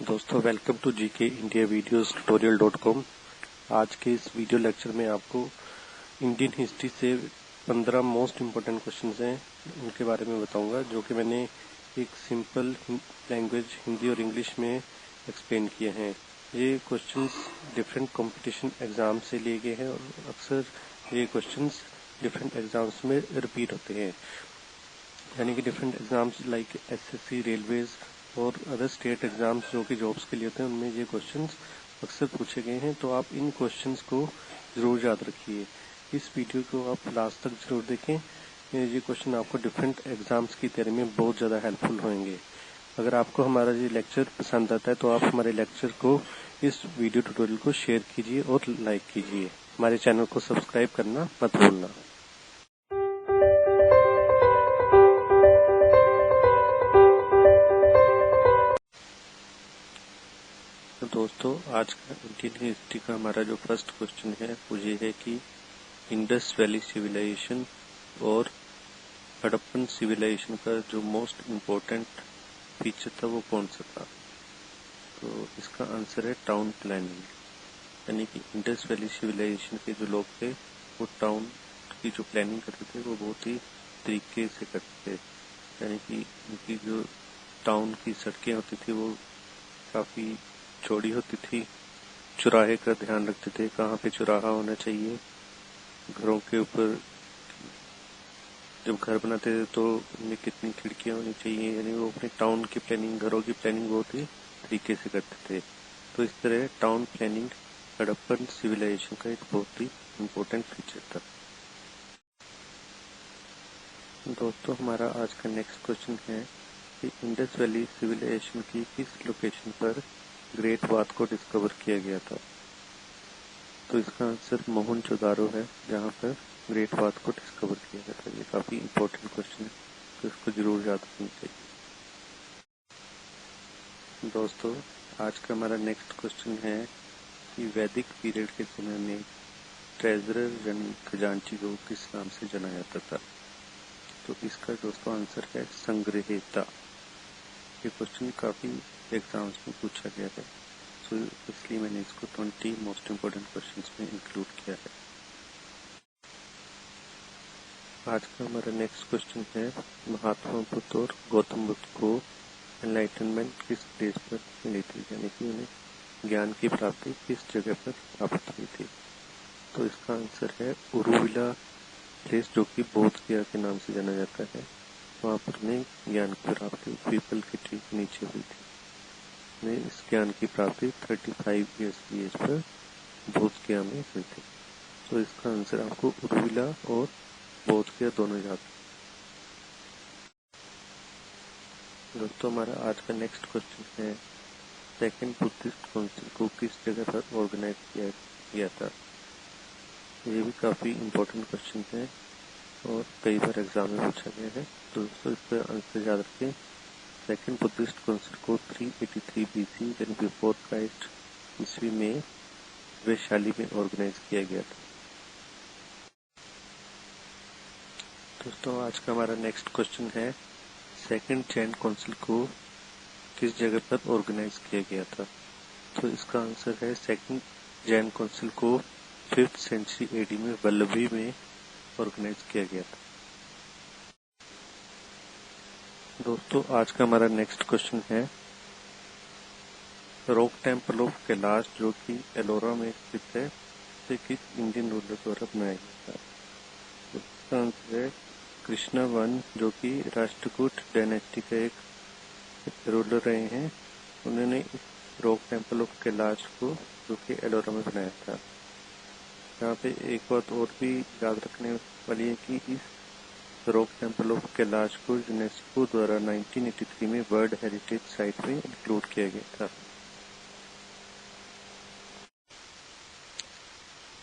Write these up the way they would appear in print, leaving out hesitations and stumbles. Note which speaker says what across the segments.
Speaker 1: दोस्तों welcome to GK India videos tutorial.com। आज के इस वीडियो लेक्चर में आपको इंडियन हिस्ट्री से 15 मोस्ट इम्पोर्टेंट क्वेश्चंस हैं उनके बारे में बताऊंगा, जो कि मैंने एक सिंपल लैंग्वेज हिंदी और इंग्लिश में एक्सप्लेन किए हैं। ये क्वेश्चंस डिफरेंट कंपटीशन एग्जाम से लिए गए हैं और अक्सर ये क्वेश्चंस डिफरेंट एग्जाम्स में रिपीट होते हैं, यानी कि different exams like SSC, railways और अदर स्टेट एग्जाम्स जो कि जॉब्स के लिए होते हैं, उनमें ये क्वेश्चंस अक्सर पूछे गए हैं। तो आप इन क्वेश्चंस को जरूर याद रखिए। इस वीडियो को आप लास्ट तक जरूर देखें। ये क्वेश्चन आपको डिफरेंट एग्जाम्स की तैयारी में बहुत ज़्यादा हेल्पफुल होंगे। अगर आपको हमारा ये लेक्चर पसंद आता है तो आप हमारे लेक्चर को, इस वीडियो ट्यूटोरियल को शेयर कीजिए और लाइक कीजिए। हमारे चैनल को सब्सक्राइब करना मत भूलना। तो दोस्तों, आज का इंडियन हिस्ट्री का हमारा जो फर्स्ट क्वेश्चन है वो ये है कि इंडस वैली सिविलाइजेशन और हड़प्पन सिविलाइजेशन का जो मोस्ट इम्पोर्टेंट फीचर था वो कौन सा था। तो इसका आंसर है टाउन प्लानिंग, यानी कि इंडस वैली सिविलाइजेशन के जो लोग थे वो टाउन की जो प्लानिंग करते थे वो बहुत ही तरीके से करते थे। यानी कि उनकी जो टाउन की सड़कें होती थी वो काफ़ी चौड़ी होती थी, चौराहे का ध्यान रखते थे, कहाँ पे चौराहा होना चाहिए। घरों के ऊपर जब घर बनाते थे तो उनमें कितनी खिड़कियां होनी चाहिए, यानी वो अपने टाउन की प्लानिंग, घरों की प्लानिंग बहुत ही तरीके से करते थे। तो इस तरह टाउन प्लानिंग हड़प्पन सिविलाइजेशन का एक बहुत ही इम्पोर्टेंट फीचर था। दोस्तों, हमारा आज का नेक्स्ट क्वेश्चन है कि इंडस वैली सिविलाइजेशन की किस लोकेशन पर ग्रेट बाथ को डिस्कवर किया गया था। तो इसका आंसर मोहनजोदारो है, जहाँ पर ग्रेट बाथ को डिस्कवर किया गया था। ये काफी इम्पोर्टेंट क्वेश्चन है, तो इसको जरूर याद रखना चाहिए। दोस्तों, आज का हमारा नेक्स्ट क्वेश्चन है कि वैदिक पीरियड के समय में ट्रेजरर यानी खजांची को किस नाम से जाना जाता था। तो इसका दोस्तों आंसर है संग्रहेता। ये क्वेश्चन काफी एग्जाम्स में पूछा गया है, तो इसलिए मैंने इसको 20 मोस्ट इम्पोर्टेंट क्वेश्चंस में इंक्लूड किया है। आज का हमारा नेक्स्ट क्वेश्चन है महात्मा बुद्ध और गौतम बुद्ध को एनलाइटनमेंट किस प्लेस पर मिली थी, यानी कि उन्हें ज्ञान की प्राप्ति किस जगह पर प्राप्त हुई थी। तो इसका आंसर है उरुविला प्लेस, जो कि बोध गया के नाम से जाना जाता है। वहाँ पर उन्हें ज्ञान की प्राप्ति पीपल के ट्री के नीचे हुई थी। में इस ज्ञान की प्राप्ति 35 ईयर्स की एज पर बोध गया में हुई थी। तो इसका आंसर आपको उर्विला और बोध गया दोनों याद। दोस्तों, हमारा आज का नेक्स्ट क्वेश्चन है सेकंड बुद्धिस्ट काउंसिल को किस जगह पर ऑर्गेनाइज किया गया था। ये भी काफी इम्पोर्टेंट क्वेश्चन है और कई बार एग्जाम में पूछा गया है। तो दोस्तों, इसका आंसर याद रखें। सेकंड बुद्धिस्ट काउंसिल को 383 BC यानी बिफोर क्राइस्ट ईस्वी में वैशाली में ऑर्गेनाइज किया गया था। दोस्तों, आज का हमारा नेक्स्ट क्वेश्चन है सेकंड जैन काउंसिल को किस जगह पर ऑर्गेनाइज किया गया था। तो इसका आंसर है सेकंड जैन काउंसिल को 5th सेंचुरी AD में वल्लभी में ऑर्गेनाइज किया गया था। दोस्तों, आज का हमारा नेक्स्ट क्वेश्चन है रॉक टेम्पल ऑफ कैलाश, जो कि एलोरा में स्थित है, से किस इंडियन रूलर द्वारा बनाया गया था। इसका आंसर है कृष्णा वन, जो कि राष्ट्रकूट डायनेस्टी का एक रूलर रहे हैं। उन्होंने इस रॉक टेम्पल ऑफ कैलाश को, जो कि एलोरा में बनाया था। यहाँ पे एक बात और भी याद रखने वाली है कि इस रॉक टेम्पल ऑफ कैलाश को यूनेस्को द्वारा 1983 में वर्ल्ड हेरिटेज साइट में इंक्लूड किया गया था।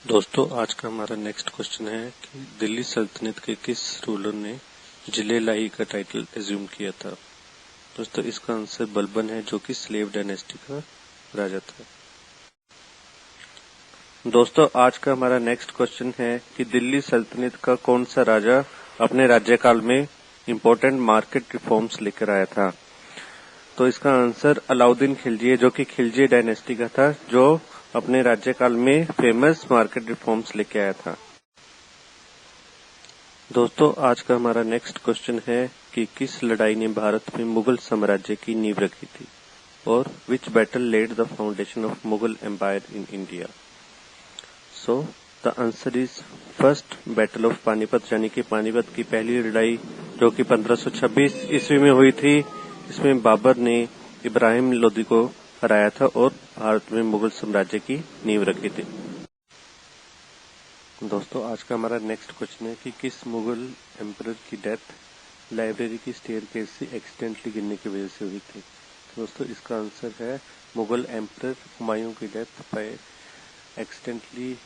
Speaker 1: दोस्तों, आज का हमारा नेक्स्ट क्वेश्चन है कि दिल्ली सल्तनत के किस रूलर ने जिले लाई का टाइटल एज्यूम किया था। दोस्तों, इसका आंसर बलबन है, जो कि स्लेव डायनेस्टी का राजा था। दोस्तों, आज का हमारा नेक्स्ट क्वेश्चन है कि दिल्ली सल्तनत का कौन सा राजा अपने राज्यकाल में इम्पोर्टेंट मार्केट रिफॉर्म्स लेकर आया था। तो इसका आंसर अलाउद्दीन खिलजी, जो कि खिलजी डायनेस्टी का था, जो अपने राज्यकाल में फेमस मार्केट रिफॉर्म्स लेके आया था। दोस्तों, आज का हमारा नेक्स्ट क्वेश्चन है कि किस लड़ाई ने भारत में मुगल साम्राज्य की नींव रखी थी, और which battle led the foundation of Mughal empire in India. So the answer is first battle of Panipat, यानी कि पानीपत की पहली लड़ाई, जो कि 1526 ईस्वी में हुई थी। इसमें बाबर ने इब्राहिम लोदी को हराया था और भारत में मुगल साम्राज्य की नींव रखी थी। दोस्तों, आज का हमारा नेक्स्ट क्वेश्चन है कि किस मुगल एम्परर की डेथ लाइब्रेरी की स्टेयरकेस से एक्सीडेंटली गिरने की वजह से हुई थी। तो दोस्तों, इसका आंसर है मुगल एम्परर हुमायूं की death by accidentally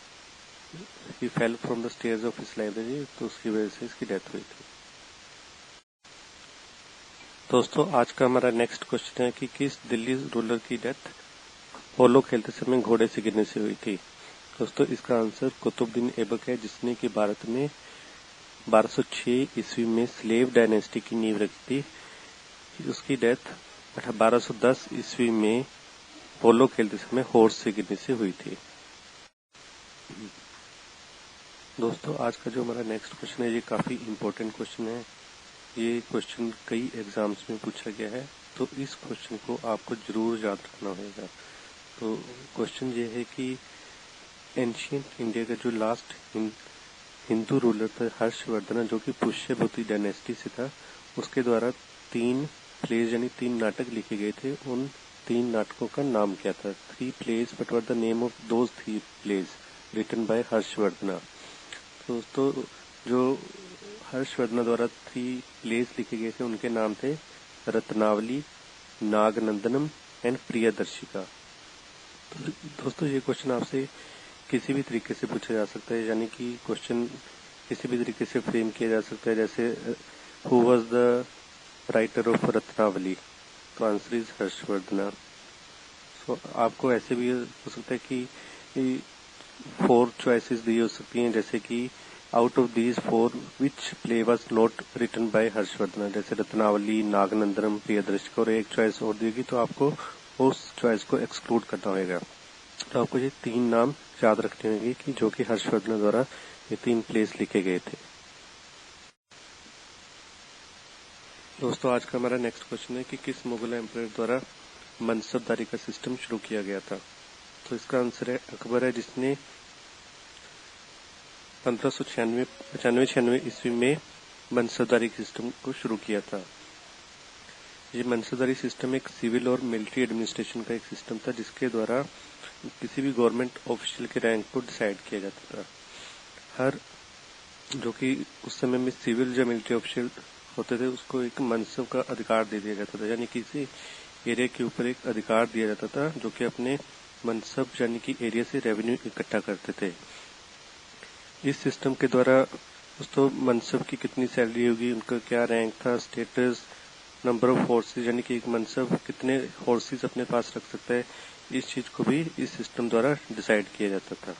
Speaker 1: he fell from the stairs of his library, तो उसकी वजह से इसकी डेथ हुई थी। दोस्तों, आज का हमारा नेक्स्ट क्वेश्चन है कि किस दिल्ली रूलर की डेथ पोलो खेलते समय घोड़े से गिरने से हुई थी। दोस्तों, इसका आंसर कुतुबुद्दीन ऐबक है, जिसने कि भारत में 1206 ईस्वी में स्लेव डायनेस्टी की नींव रखी थी। उसकी डेथ 1210 ईस्वी में पोलो खेलते समय हॉर्स से गिरने से हुई थी। दोस्तों, आज का जो हमारा नेक्स्ट क्वेश्चन है, ये काफी इंपॉर्टेंट क्वेश्चन है। ये क्वेश्चन कई एग्जाम्स में पूछा गया है, तो इस क्वेश्चन को आपको जरूर याद रखना होगा। तो क्वेश्चन ये है कि एंशियंट इंडिया का जो लास्ट हिंदू रूलर था हर्षवर्धन, जो कि पुष्यभूति डायनेस्टी से था, उसके द्वारा 3 प्लेज यानी 3 नाटक लिखे गए थे। उन 3 नाटकों का नाम क्या था? 3 plays, but were the name of those 3 plays written by Harshvardhan. दोस्तों, जो हर्षवर्धन द्वारा 3 प्लेज लिखे गए थे, उनके नाम थे रत्नावली, नागनंदनम एंड प्रियदर्शिका। तो दोस्तों, ये क्वेश्चन आपसे किसी भी तरीके से पूछा जा सकता है, यानी कि क्वेश्चन किसी भी तरीके से फ्रेम किया जा सकता है। जैसे who was the writer of Ratnavali, तो आंसर इज हर्षवर्धन। सो आपको ऐसे भी हो सकता है कि 4 चॉइसेस दी हो सकती हैं, जैसे कि out of these 4 which play was not written by Harshvardhan, जैसे रत्नावली, नागनंदनम, प्रियदर्शिका, और एक चॉइस और देगी, तो आपको उस चॉइस को एक्सक्लूड करना होगा। तो आपको ये 3 नाम याद रखने होंगे कि जो कि हर्षवर्धन द्वारा ये 3 प्लेस लिखे गए थे। दोस्तों, आज का हमारा नेक्स्ट क्वेश्चन है कि किस मुगल एम्परर द्वारा मनसबदारी का सिस्टम शुरू किया गया था। तो इसका आंसर है अकबर है, जिसने 1596 ईस्वी में मनसबदारी सिस्टम को शुरू किया था। ये मनसबदारी सिस्टम एक सिविल और मिलिट्री एडमिनिस्ट्रेशन का एक सिस्टम था, जिसके द्वारा किसी भी गवर्नमेंट ऑफिशियल के रैंक को डिसाइड किया जाता था। हर जो कि उस समय में सिविल या मिलिट्री ऑफिशियल होते थे, उसको एक मनसब का अधिकार दे दिया जाता था, यानी किसी एरिया के ऊपर एक अधिकार दिया जाता था, जो कि अपने मनसब यानी कि एरिया से रेवेन्यू इकट्ठा करते थे। इस सिस्टम के द्वारा दोस्तों मनसब की कितनी सैलरी होगी, उनका क्या रैंक था, स्टेटस, नंबर ऑफ हॉर्सेज, यानी कि एक मनसब कितने हॉर्सेज अपने पास रख सकता है, इस चीज को भी इस सिस्टम द्वारा डिसाइड किया जाता था।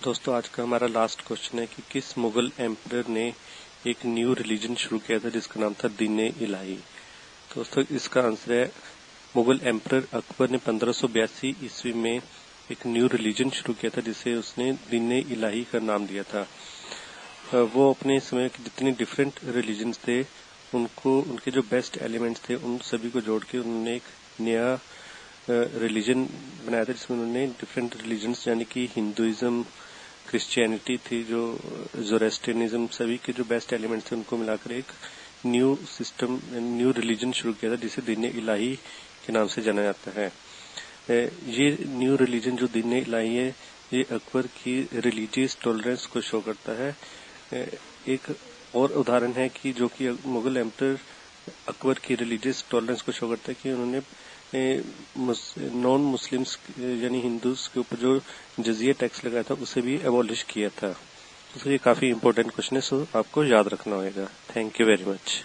Speaker 1: दोस्तों, आज का हमारा लास्ट क्वेश्चन है कि किस मुगल एम्परर ने एक न्यू रिलीजन शुरू किया था, जिसका नाम था दीन इलाही। दोस्तों, इसका आंसर है मुगल एम्परर अकबर ने 1582 ईस्वी में एक न्यू रिलीजन शुरू किया था, जिसे उसने दीन इलाही का नाम दिया था। वो अपने समय के जितने डिफरेंट रिलीजन्स थे, उनको उनके जो बेस्ट एलिमेंट्स थे, उन सभी को जोड़ के उन्होंने एक नया रिलीजन बनाया था, जिसमें उन्होंने डिफरेंट रिलीजन्स यानी कि हिंदुइज्म, क्रिश्चियनिटी थी, जो ज़ोरेस्ट्रियनिज्म, सभी के जो बेस्ट एलिमेंट्स थे उनको मिलाकर एक न्यू सिस्टम, न्यू रिलीजन शुरू किया था, जिसे दीन इलाही के नाम से जाना जाता है। ये न्यू रिलीजन जो दीन इलाही है, ये अकबर की रिलीजियस टॉलरेंस को शो करता है। एक और उदाहरण है कि जो कि मुगल एम्परर अकबर की रिलीजियस टॉलरेंस को शो करता है कि उन्होंने नॉन मुस्लिम्स यानी हिंदूज के ऊपर जो जजिया टैक्स लगाया था, उसे भी एबॉलिश किया था। तो ये काफी इंपॉर्टेंट क्वेश्चन है, सो आपको याद रखना होगा। Thank you very much.